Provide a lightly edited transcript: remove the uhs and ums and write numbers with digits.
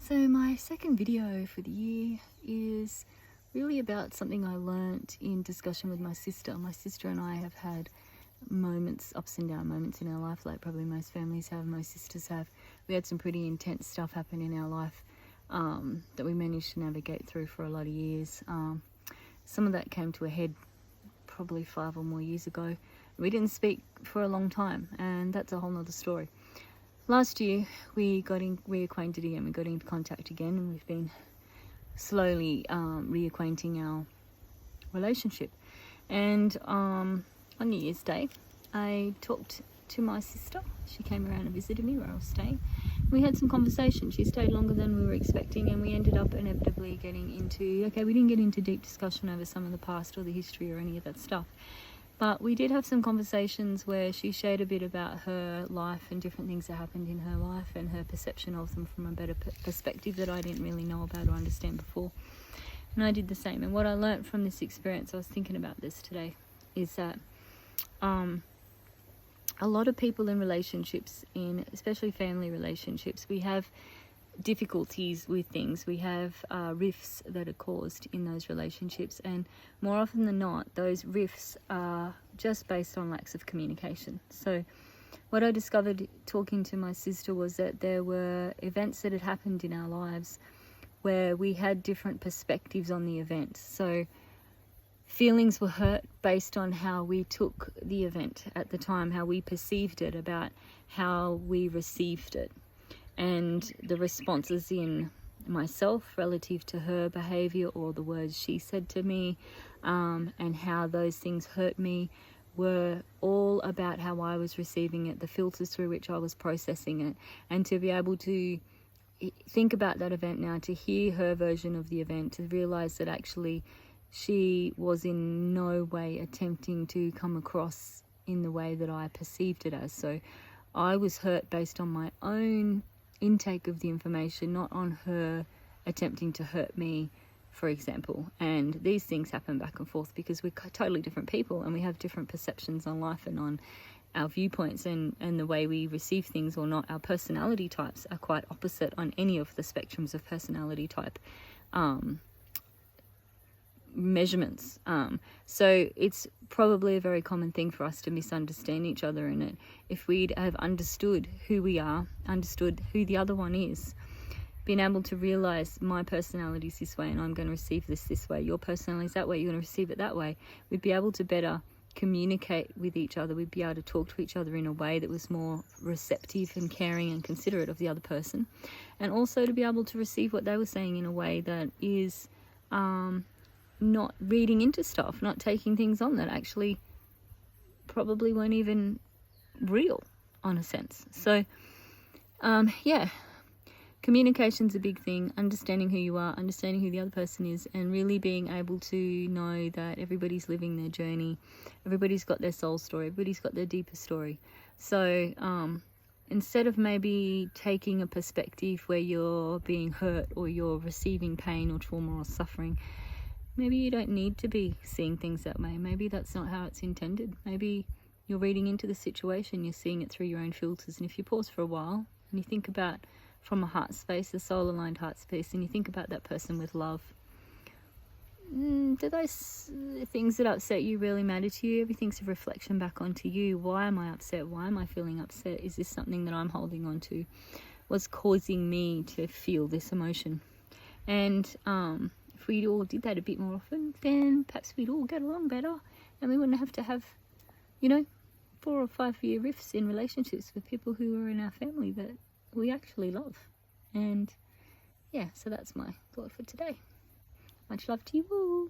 So my second video for the year is really about something I learnt in discussion with my sister. My sister and I have had moments, ups and down moments in our life, like probably most families have, most sisters have. We had some pretty intense stuff happen in our life that we managed to navigate through for a lot of years. Some of that came to a head probably 5 or more years ago. We didn't speak for a long time, and that's a whole nother story. Last year we got reacquainted again, we got into contact again, and we've been slowly reacquainting our relationship. And on New Year's Day I talked to my sister. She came around and visited me where I was staying. We had some conversation. She stayed longer than we were expecting, and we ended up inevitably getting into, we didn't get into deep discussion over some of the past or the history or any of that stuff. But we did have some conversations where she shared a bit about her life and different things that happened in her life and her perception of them from a better perspective that I didn't really know about or understand before. And I did the same. And what I learnt from this experience, I was thinking about this today, is that a lot of people in relationships, especially family relationships, we have difficulties with things. We have rifts that are caused in those relationships, and more often than not those rifts are just based on lacks of communication. So what I discovered talking to my sister was that there were events that had happened in our lives where we had different perspectives on the event. So feelings were hurt based on how we took the event at the time, how we perceived it, about how we received it, and the responses in myself relative to her behavior or the words she said to me, and how those things hurt me, were all about how I was receiving it, the filters through which I was processing it. And to be able to think about that event now, to hear her version of the event, to realize that actually she was in no way attempting to come across in the way that I perceived it as. So I was hurt based on my own intake of the information, not on her attempting to hurt me, for example. And these things happen back and forth because we're totally different people, and we have different perceptions on life and on our viewpoints and the way we receive things or not. Our personality types are quite opposite on any of the spectrums of personality type measurements. So it's probably a very common thing for us to misunderstand each other in it. If we'd have understood who we are, understood who the other one is, been able to realize my personality is this way and I'm going to receive this way, your personality is that way, you're going to receive it that way, we'd be able to better communicate with each other. We'd be able to talk to each other in a way that was more receptive and caring and considerate of the other person, and also to be able to receive what they were saying in a way that is not reading into stuff, not taking things on that actually probably weren't even real, on a sense. So communication's a big thing. Understanding who you are, understanding who the other person is, and really being able to know that everybody's living their journey, everybody's got their soul story, everybody's got their deeper story. So instead of maybe taking a perspective where you're being hurt or you're receiving pain or trauma or suffering, maybe you don't need to be seeing things that way. Maybe that's not how it's intended. Maybe you're reading into the situation, you're seeing it through your own filters. And if you pause for a while and you think about, from a heart space, a soul-aligned heart space, and you think about that person with love, do those things that upset you really matter to you? Everything's a reflection back onto you. Why am I upset? Why am I feeling upset? Is this something that I'm holding on to? What's causing me to feel this emotion? And if we all did that a bit more often, then perhaps we'd all get along better, and we wouldn't have to have 4 or 5 year rifts in relationships with people who are in our family that we actually love. And so that's my thought for today. Much love to you all.